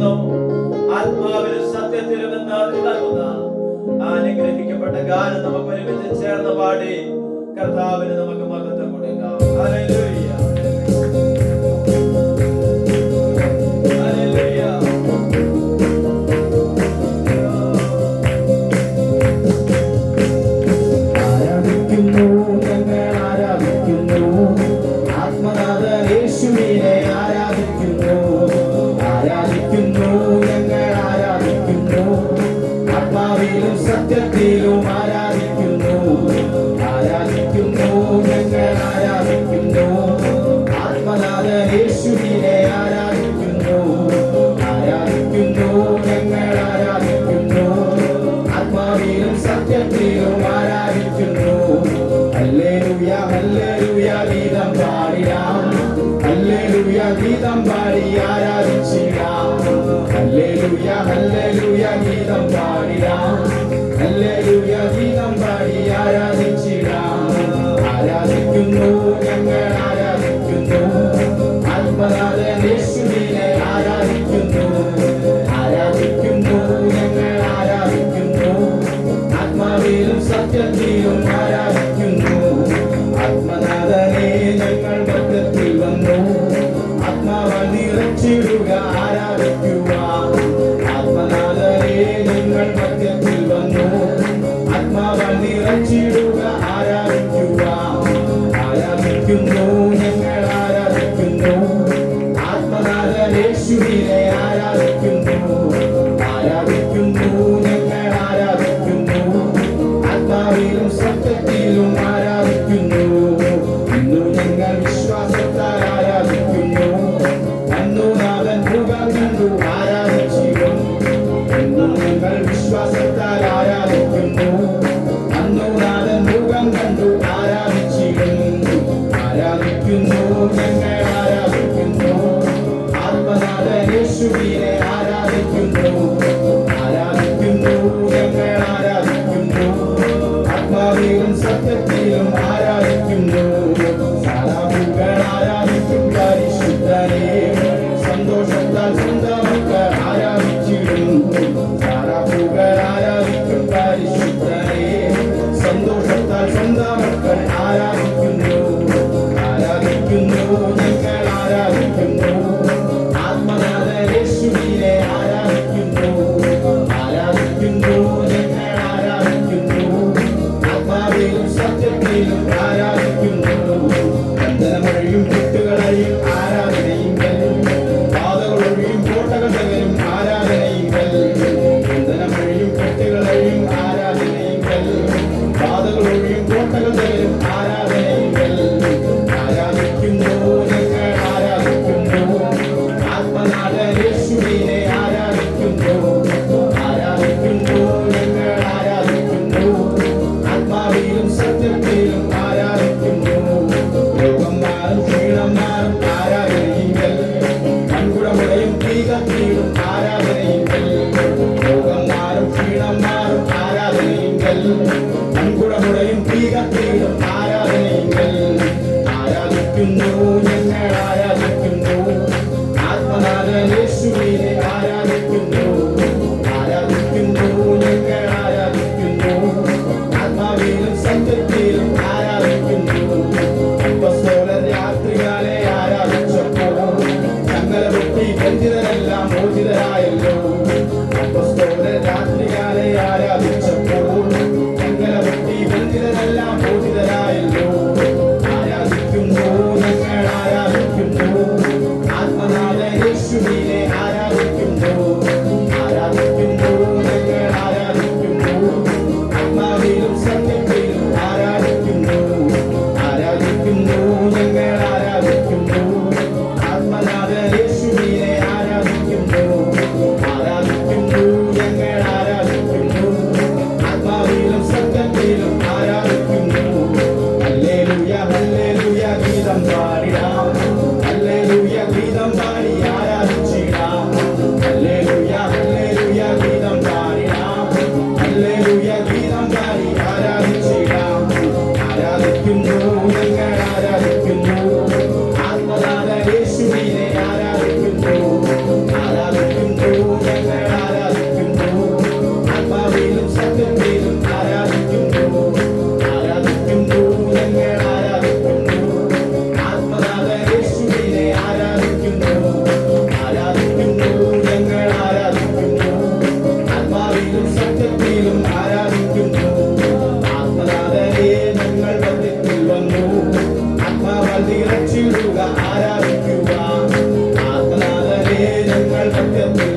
എന്നും ആത്മാവിലും സത്യത്തിലും നൽകുന്ന അനുഗ്രഹിക്കപ്പെട്ട ഗാനം നമുക്ക് ഒരുമിച്ച് ചേർന്ന് പാടി കർത്താവിന് നമുക്ക് മഹത്വം കൊടുക്കാം. ഹല്ലേലൂയ. സത്യത്തിലും ആരാധിക്കുന്നു, ആരാധിക്കുന്നു, ഞങ്ങൾ ആരാധിക്കുന്നു. ആത്മനാഥൻ യേശുവിനെ ആരാധിക്കുന്നു, ആരാധിക്കുന്നു, ഞങ്ങൾ ആരാധിക്കുന്നു. ആത്മാവിലും സത്യത്തിലും ആരാധിക്കുന്നു. ഹല്ലേലൂയ ഹല്ലേലൂയ ഗീതം പാടിടാം, ഹല്ലേലൂയ ഗീതം പാടി ആരാധിച്ചിടാം. ഹല്ലേലൂയ ഹല്ലേലൂയ ഗീതം പാടിടാം, ഹല്ലേലൂയ ഗീതം പാടി ആരാധിച്ചിടാം. ആരാധിക്കുന്നു, ഞങ്ങൾ ആരാധിക്കുന്നു. ആത്മനാഥൻ യേശുവിനെ ആരാധിക്കുന്നു, ആരാധിക്കുന്നു, ഞങ്ങൾ ആരാധിക്കുന്നു. ആത്മാവിലും സത്യത്തിലും ആരാധിക്കുന്നു. ആത്മനാഥനെ ഞങ്ങൾ മധ്യത്തിൽ വന്നു, ആത്മാവാൽ നിറച്ചിടുക ആരാധിക്കുക. ആത്മനാഥനെ ഞങ്ങൾ മധ്യത്തിൽ വന്നു, ആത്മാവാൽ നിറച്ചിടുക ആരാധിക്കുക. ആരാധിക്കുന്നു, ഞങ്ങൾ ആരാധിക്കുന്നു. ആത്മനാഥൻ യേശുവിനെ ആരാധിക്കുന്നു, ആരാധിക്കുന്നു, ഞങ്ങൾ ആരാധിക്കുന്നു. ആത്മാവിലും സത്യത്തിലും ആരാധിക്കുന്നു. ഇന്നു ഞങ്ങൾ വിശ്വാസത്താൽ ആരാധിക്കുന്നു. അന്നു നാഥൻ മുഖം കണ്ടു ആരാധിച്ചിടും. ഇന്നു ഞങ്ങൾ വിശ്വാസത്താൽ ആരാധിക്കുന്നു. അന്നു നാഥൻ മുഖം കണ്ടു ആരാധിച്ചിടും. ആരാധിക്കുന്നു, ഞങ്ങൾ ആരാധിക്കുന്നു. ആത്മനാഥൻ യേശുവിനെ ആരാധിക്കുന്നു, ആരാധിക്കുന്നു, ഞങ്ങൾ ആരാധിക്കുന്നു. ആത്മാവിലും സത്യത്തിലും ആരാധിക്കുന്നു. സാരാഭൂകൾ ആരാധിക്കും പരിശുദ്ധനെ, സന്തോഷത്താൽ സ്വന്തം മക്കൾ ആരാധിച്ചിടും. സാരാഭൂകൾ ആരാധിക്കും പരിശുദ്ധനെ, സന്തോഷത്താൽ സ്വന്തം മക്കൾ ആരാധിക്കുന്നു. ആരാധിക്കുന്നു, ഞങ്ങൾ ആരാധിക്കുന്നു. ആത്മനാഥൻ യേശുവിനെ ആരാധിക്കുന്നു, ആരാധിക്കുന്നു, ഞങ്ങൾ ആരാധിക്കുന്നു. ആത്മാവിലും സത്യത്തിലും ആരാധിക്കുന്നു. ബന്ധനമൊഴിയും കെട്ടുകളെയും ആരാധനയും പാതകളൊഴിയും കോട്ടകൾ തകരും ആരാധനയും ബന്ധനമൊഴിയും കെട്ടുകളെയും ആരാധനയും പാതകളൊഴിയും കോട്ടകൾ തകരും ആരാധനയും. ആരാധിക്കുന്നു, ഞങ്ങൾ ആരാധിക്കുന്നു. ആത്മനാഥൻ യേശുവിനെ ആരാധിക്കുന്നു, ആരാധിക്കുന്നു, ഞങ്ങൾ ആരാധിക്കുന്നു. ആത്മാവിലും സത്യത്തിലും ആരാധിക്കുന്നു. രോഗം മാറും, ക്ഷീണം മാറും ആരാധനയിങ്കൽ, കൺകുടമുടയും തീ കത്തിയിടും ആരാധനയിങ്കൽ. രോഗം മാറും, ക്ഷീണം മാറും ആരാധനയിങ്കൽ, കൺകുടമുടയും തീ കത്തിയിടും ആരാധനയിങ്കൽ. ആരാധിക്കുന്നു, ഞങ്ങൾ ആരാധിക്കുന്നു. ആത്മനാഥൻ യേശുവിനെ സത്യത്തിൽ